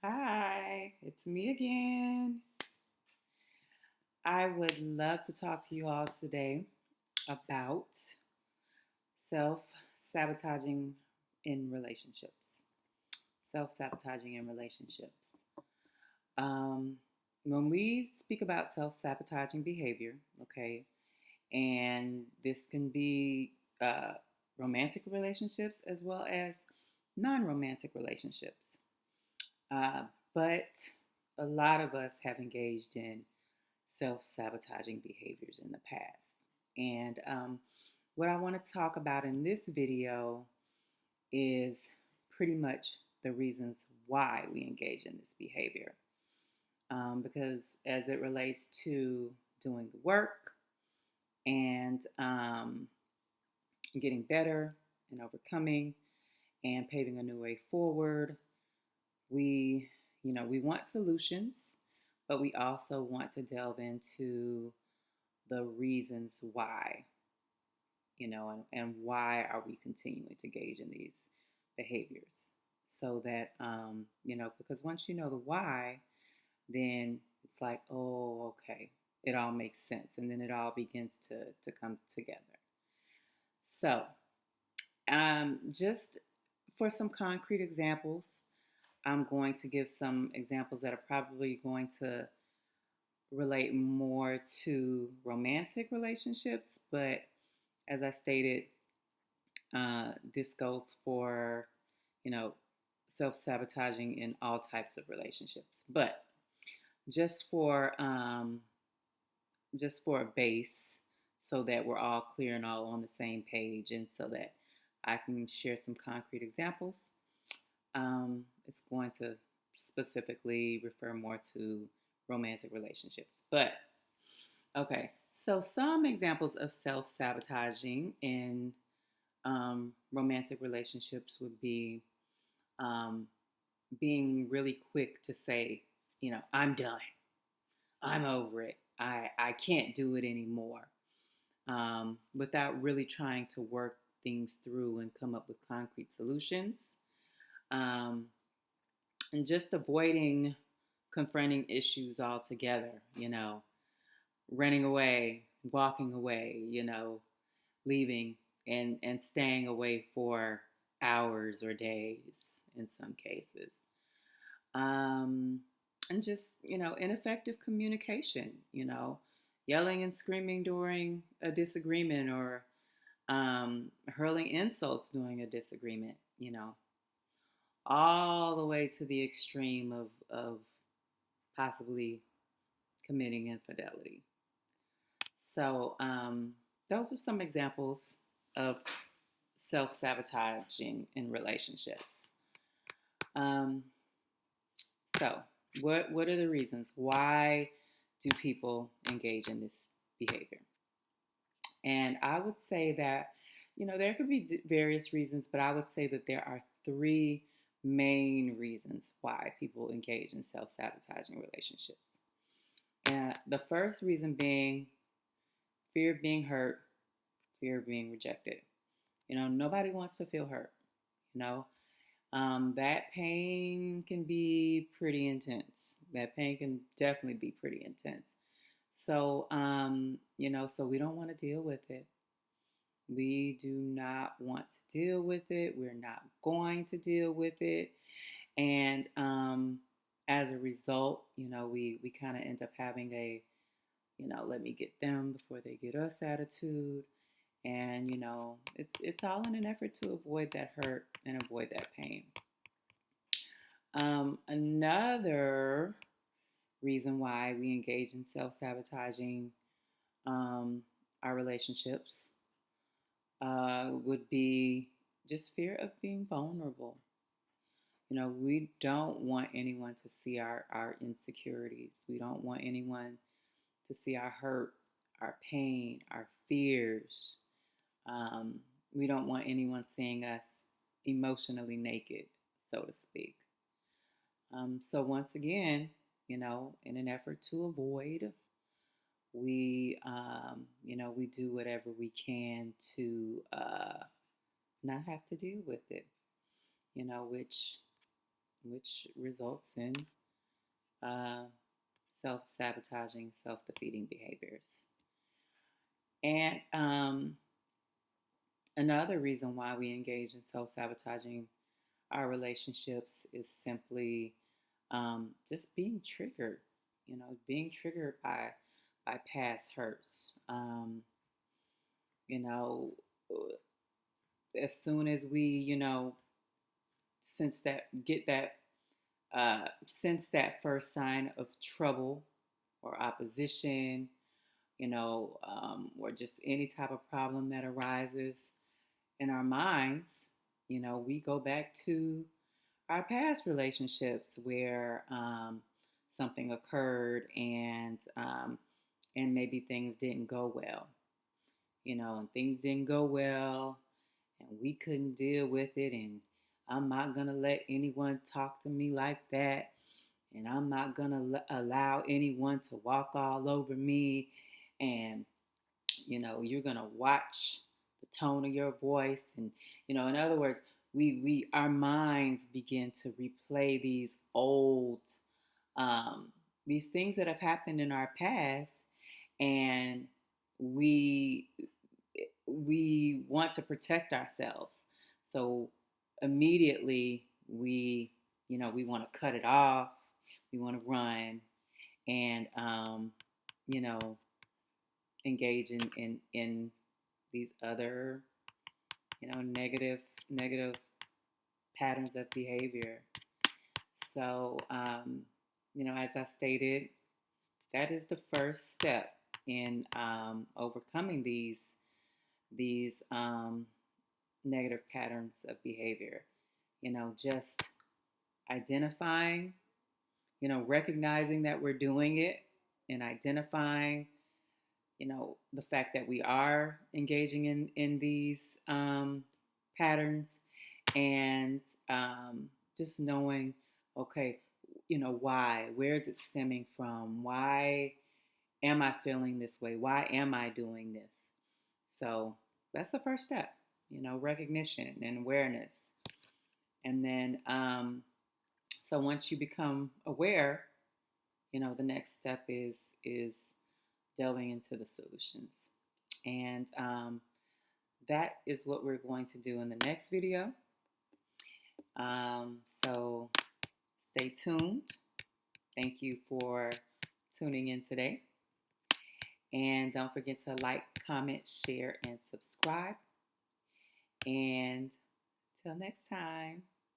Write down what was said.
Hi, it's me again. I would love to talk to you all today about self sabotaging in relationships. Self sabotaging in relationships. Um, when we speak about self sabotaging behavior, okay, and this can be uh, romantic relationships as well as non romantic relationships. Uh, but a lot of us have engaged in self sabotaging behaviors in the past. And what I want to talk about in this video is pretty much the reasons why we engage in this behavior. Because as it relates to doing the work and getting better and overcoming and paving a new way forward, we we want solutions, but we also want to delve into the reasons why, and why are we continuing to engage in these behaviors. So that, because once you know the why, then it's like, oh, okay, it all makes sense. And then it all begins to come together. So, just for some concrete examples, I'm going to give some examples that are probably going to relate more to romantic relationships, but as I stated, this goes for, you know, self sabotaging in all types of relationships. But just for um, just for a base, so that we're all clear and all on the same page, and so that I can share some concrete examples. It's going to specifically refer more to romantic relationships. But okay, so some examples of self sabotaging in romantic relationships would be um, being really quick to say, I'm done, I'm over it, I can't do it anymore, without really trying to work things through and come up with concrete solutions. Um, and just avoiding confronting issues altogether, running away, walking away, leaving and staying away for hours or days in some cases. Um, and just, ineffective communication, yelling and screaming during a disagreement or hurling insults during a disagreement, all the way to the extreme of possibly committing infidelity. So, those are some examples of self sabotaging in relationships. Um, so, what are the reasons? Why do people engage in this behavior? And I would say that, there could be various reasons, but I would say that there are three main reasons why people engage in self sabotaging relationships. And the first reason being fear of being hurt, fear of being rejected. Nobody wants to feel hurt. You know, that pain can be pretty intense. That pain can definitely be pretty intense. So, so we don't want to deal with it. We do not want to deal with it. We're not going to deal with it. And as a result, we kind of end up having a, let me get them before they get us attitude. And, it's all in an effort to avoid that hurt and avoid that pain. Another reason why we engage in self sabotaging our relationships would be just fear of being vulnerable. We don't want anyone to see our insecurities. We don't want anyone to see our hurt, our pain, our fears. Um, we don't want anyone seeing us emotionally naked, so to speak. So once again, in an effort to avoid, we do whatever we can to not have to deal with it, which which results in uh, self-sabotaging, self-defeating behaviors. And another reason why we engage in self-sabotaging our relationships is simply just being triggered, being triggered by past hurts. You know, as soon as we, sense that, get that, sense that first sign of trouble or opposition, or just any type of problem that arises in our minds, we go back to our past relationships where something occurred and maybe things didn't go well, and things didn't go well, and we couldn't deal with it, and I'm not gonna let anyone talk to me like that, and I'm not gonna allow anyone to walk all over me, and you're gonna watch the tone of your voice, and in other words, we our minds begin to replay um, these things that have happened in our past, and we we want to protect ourselves. So immediately we want to cut it off. We want to run and you know engage in these other negative patterns of behavior. So as I stated, that is the first step in overcoming these negative patterns of behavior. Just identifying, recognizing that we're doing it, and identifying, the fact that we are engaging in these patterns, and just knowing, okay, why? Where is it stemming from? Why am I feeling this way? Why am I doing this? So that's the first step, recognition and awareness. And then, so once you become aware, the next step is delving into the solutions. And that is what we're going to do in the next video. So stay tuned. Thank you for tuning in today. And don't forget to like, comment, share, and subscribe. And till next time.